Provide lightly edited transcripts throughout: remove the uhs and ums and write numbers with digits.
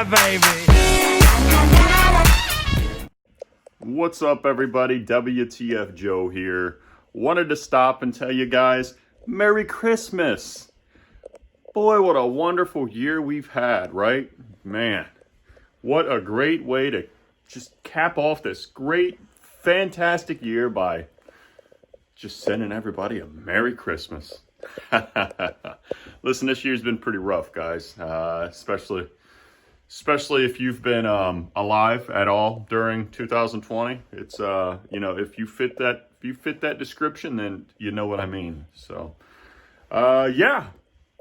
Yeah, baby. What's up, everybody? WTF Joe here. Wanted to stop and tell you guys, Merry Christmas. Boy, what a wonderful year we've had, right? Man, what a great way to just cap off this great, fantastic year by just sending everybody a Merry Christmas. Listen, this year's been pretty rough, guys, especially if you've been alive at all during 2020. It's if you fit that description, then you know what I mean. So yeah.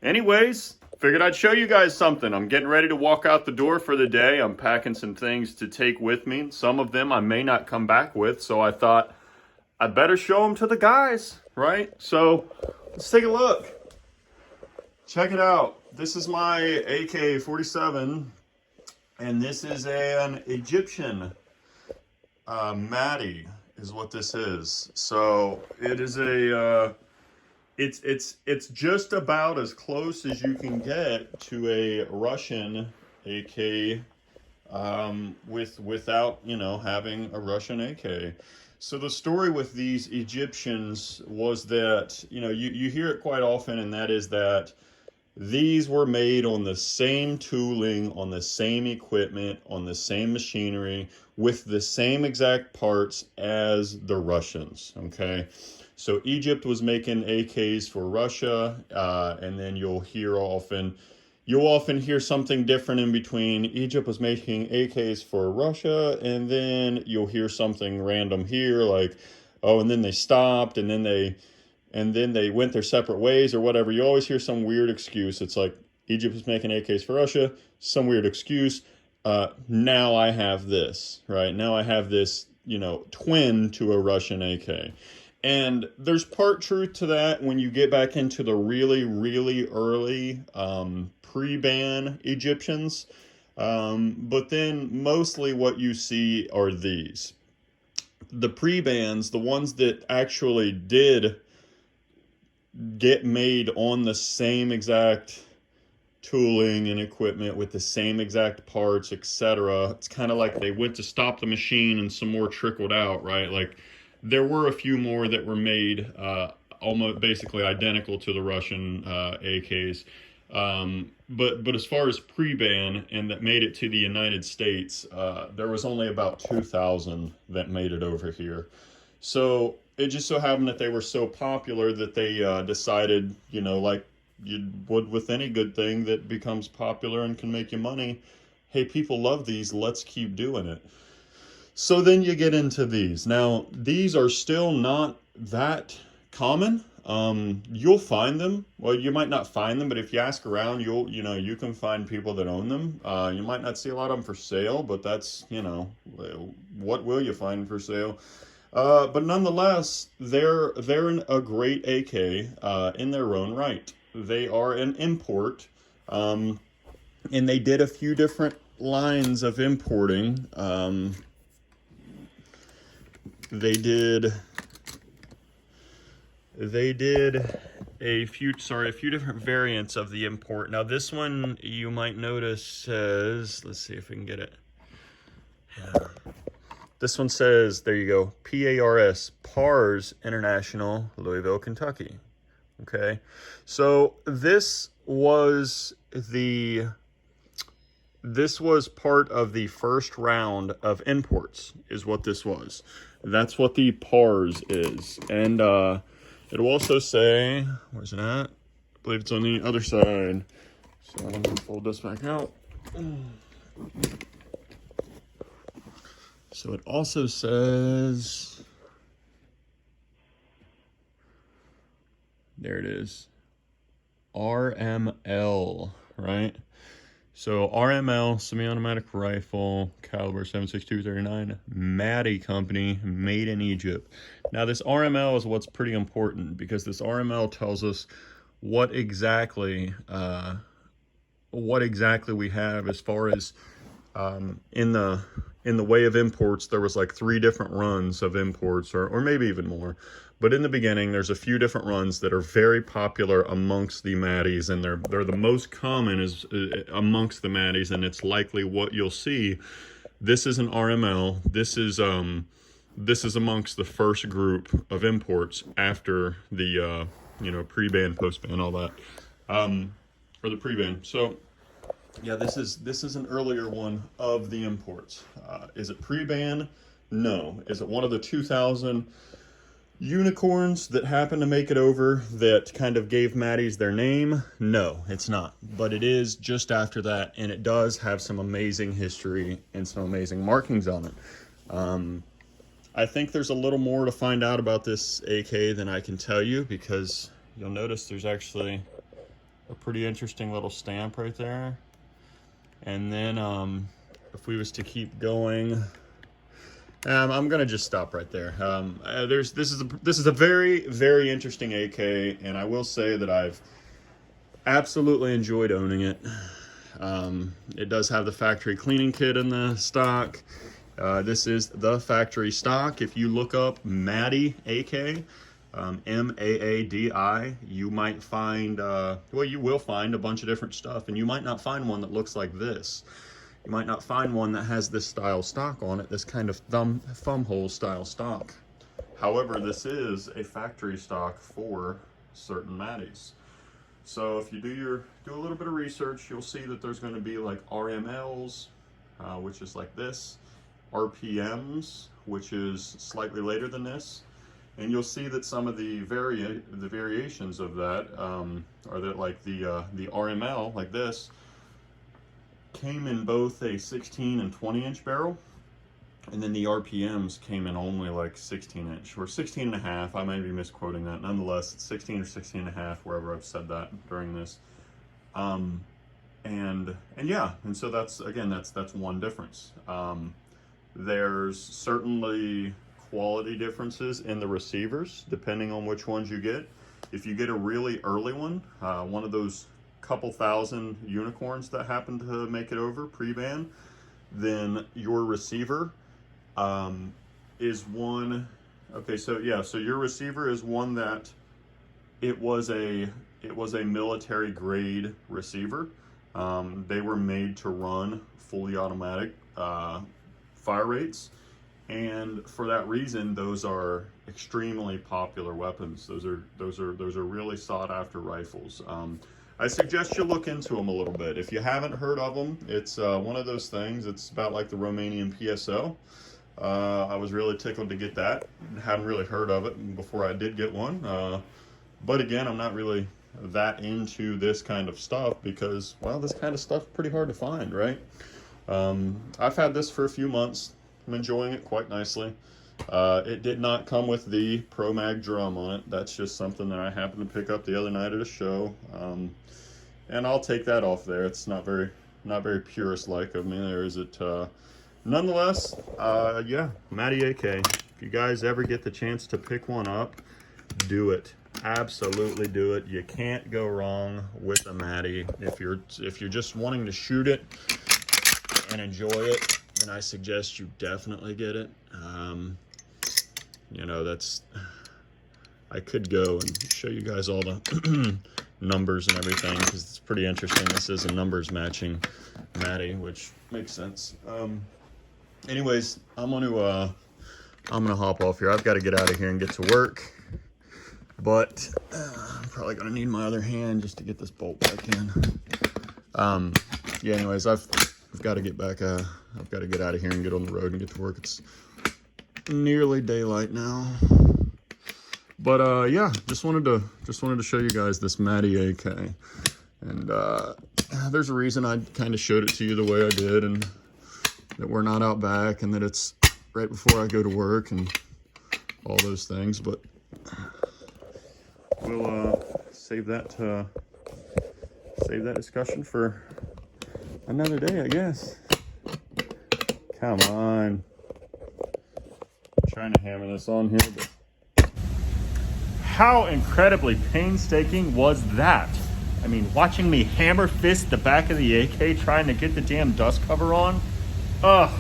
Anyways, figured I'd show you guys something. I'm getting ready to walk out the door for the day. I'm packing some things to take with me. Some of them I may not come back with, so I thought I better show them to the guys, right? So let's take a look. Check it out. This is my AK47. And this is an Egyptian Maadi is what this is. So it is a it's just about as close as you can get to a Russian AK without having a Russian AK. So the story with these Egyptians was that you hear it quite often, and that is that these were made on the same tooling, on the same equipment, on the same machinery, with the same exact parts as the Russians, okay? So Egypt was making AKs for Russia, and then you'll often hear something different in between. Egypt was making AKs for Russia, and then you'll hear something random here, like, oh, and then they stopped, and then they went their separate ways or whatever. You always hear some weird excuse. It's like, Egypt is making AKs for Russia, some weird excuse. Now I have this, right? Now I have this, twin to a Russian AK. And there's part truth to that when you get back into the really, really early pre-ban Egyptians. But then mostly what you see are these. The pre-bans, the ones that actually did get made on the same exact tooling and equipment with the same exact parts, etc. It's kind of like they went to stop the machine and some more trickled out, right? Like there were a few more that were made almost basically identical to the Russian AKs. But as far as pre-ban and that made it to the United States, there was only about 2,000 that made it over here. So it just so happened that they were so popular that they decided, like you would with any good thing that becomes popular and can make you money, hey, people love these, let's keep doing it. So then you get into these. Now, these are still not that common. You'll find them. Well, you might not find them, but if you ask around, you can find people that own them. You might not see a lot of them for sale, but that's, what will you find for sale? But nonetheless, they're a great AK in their own right. They are an import, and they did a few different lines of importing. They did a few different variants of the import. Now this one you might notice says, let's see if we can get it. Yeah. This one says, there you go, PARS, PARS International, Louisville, Kentucky. Okay, so this was part of the first round of imports, is what this was. That's what the PARS is. And it'll also say, where's it at? I believe it's on the other side. So I'm gonna fold this back out. So it also says, there it is, RML, right? So RML, semi-automatic rifle, caliber 7.62-39, Maadi company, made in Egypt. Now this RML is what's pretty important, because this RML tells us what exactly we have as far as in the way of imports. There was like 3 different runs of imports, or maybe even more. But in the beginning, there's a few different runs that are very popular amongst the Maadis, and they're the most common is amongst the Maadis, and it's likely what you'll see. This is an RML. This is amongst the first group of imports after the pre-ban, post-ban, all that, or the pre-ban. So yeah, this is an earlier one of the imports. Is it pre-ban? No. Is it one of the 2000 unicorns that happened to make it over that kind of gave Maadis their name? No, it's not. But it is just after that, and it does have some amazing history and some amazing markings on it. I think there's a little more to find out about this AK than I can tell you, because you'll notice there's actually a pretty interesting little stamp right there. And then if we was to keep going, I'm gonna just stop right there. This is a very, very interesting AK, and I will say that I've absolutely enjoyed owning it. It does have the factory cleaning kit in the stock. This is the factory stock. If you look up Maadi AK, M-A-A-D-I, you might find, well, you will find a bunch of different stuff, and you might not find one that looks like this. You might not find one that has this style stock on it, this kind of thumb hole style stock. However, this is a factory stock for certain Maadis. So if you do a little bit of research, you'll see that there's going to be like RMLs, which is like this, RPMs, which is slightly later than this, and you'll see that some of the variations of that are that like the RML, like this, came in both a 16 and 20 inch barrel, and then the RPMs came in only like 16 inch or 16 and a half. I might be misquoting that. Nonetheless, it's 16 or 16 and a half wherever I've said that during this. And yeah, and so that's, again, that's one difference. There's certainly quality differences in the receivers depending on which ones you get. If you get a really early one, one of those couple thousand unicorns that happen to make it over pre-ban, then your receiver is one. Okay, so yeah, so your receiver is one that it was a military grade receiver. They were made to run fully automatic fire rates, and for that reason, those are extremely popular weapons. Those are really sought after rifles. I suggest you look into them a little bit. If you haven't heard of them, it's one of those things. It's about like the Romanian PSO. I was really tickled to get that. Hadn't really heard of it before I did get one. But again, I'm not really that into this kind of stuff because, well, this kind of stuff's pretty hard to find, right? I've had this for a few months. I'm enjoying it quite nicely. It did not come with the Pro Mag drum on it. That's just something that I happened to pick up the other night at a show. And I'll take that off there. It's not very purist-like of me there, is it? Nonetheless, yeah, Maadi AK. If you guys ever get the chance to pick one up, do it. Absolutely do it. You can't go wrong with a Maadi. If you're just wanting to shoot it and enjoy it, then I suggest you definitely get it. You know, I could go and show you guys all the numbers and everything because it's pretty interesting. This is a numbers matching Maadi, which makes sense. Anyways, I'm gonna hop off here. I've got to get out of here and get to work, but I'm probably gonna need my other hand just to get this bolt back in. Yeah, anyways, I've got to get back. I've got to get out of here and get on the road and get to work. It's nearly daylight now. But yeah, just wanted to show you guys this Maadi AK, and there's a reason I kind of showed it to you the way I did, and that we're not out back, and that it's right before I go to work, and all those things. But we'll save that discussion for another day, I guess. Come on. I'm trying to hammer this on here, but how incredibly painstaking was that? I mean, watching me hammer fist the back of the AK trying to get the damn dust cover on. Ugh.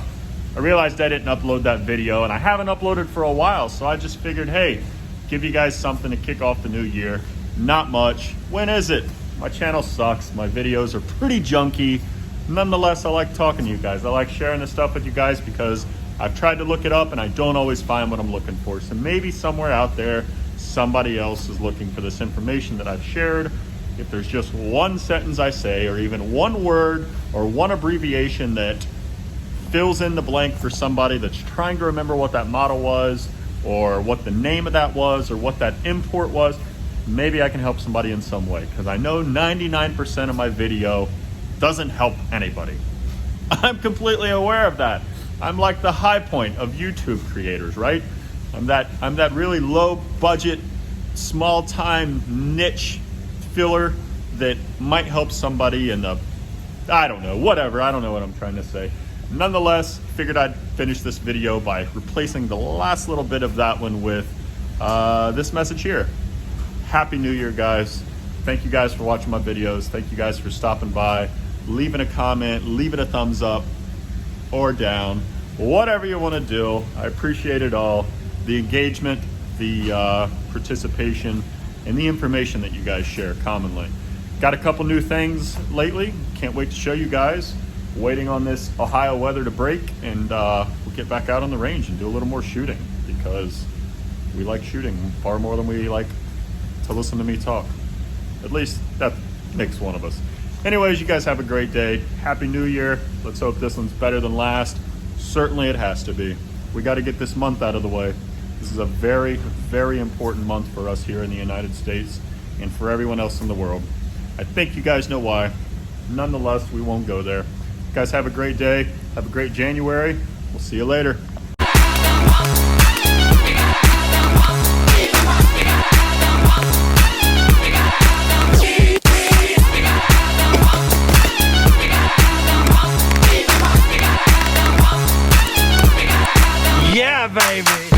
I realized I didn't upload that video, and I haven't uploaded for a while, so I just figured, hey, give you guys something to kick off the new year. Not much. When is it? My channel sucks. My videos are pretty junky. Nonetheless, I like talking to you guys. I like sharing this stuff with you guys because I've tried to look it up and I don't always find what I'm looking for. So maybe somewhere out there, somebody else is looking for this information that I've shared. If there's just one sentence I say, or even one word or one abbreviation that fills in the blank for somebody that's trying to remember what that model was, or what the name of that was, or what that import was, maybe I can help somebody in some way, because I know 99% of my video doesn't help anybody. I'm completely aware of that. I'm like the high point of YouTube creators, right? I'm that really low budget, small time niche filler that might help somebody in the, I don't know, whatever. I don't know what I'm trying to say. Nonetheless, figured I'd finish this video by replacing the last little bit of that one with this message here. Happy New Year, guys. Thank you guys for watching my videos. Thank you guys for stopping by, leaving a comment, leaving a thumbs up or down, whatever you want to do. I appreciate it all. The engagement, the participation, and the information that you guys share commonly. Got a couple new things lately. Can't wait to show you guys. Waiting on this Ohio weather to break, and we'll get back out on the range and do a little more shooting, because we like shooting far more than we like to listen to me talk. At least that makes one of us. Anyways, you guys have a great day. Happy New Year. Let's hope this one's better than last. Certainly it has to be. We got to get this month out of the way. This is a very, very important month for us here in the United States and for everyone else in the world. I think you guys know why. Nonetheless, we won't go there. You guys have a great day. Have a great January. We'll see you later. Yeah, baby.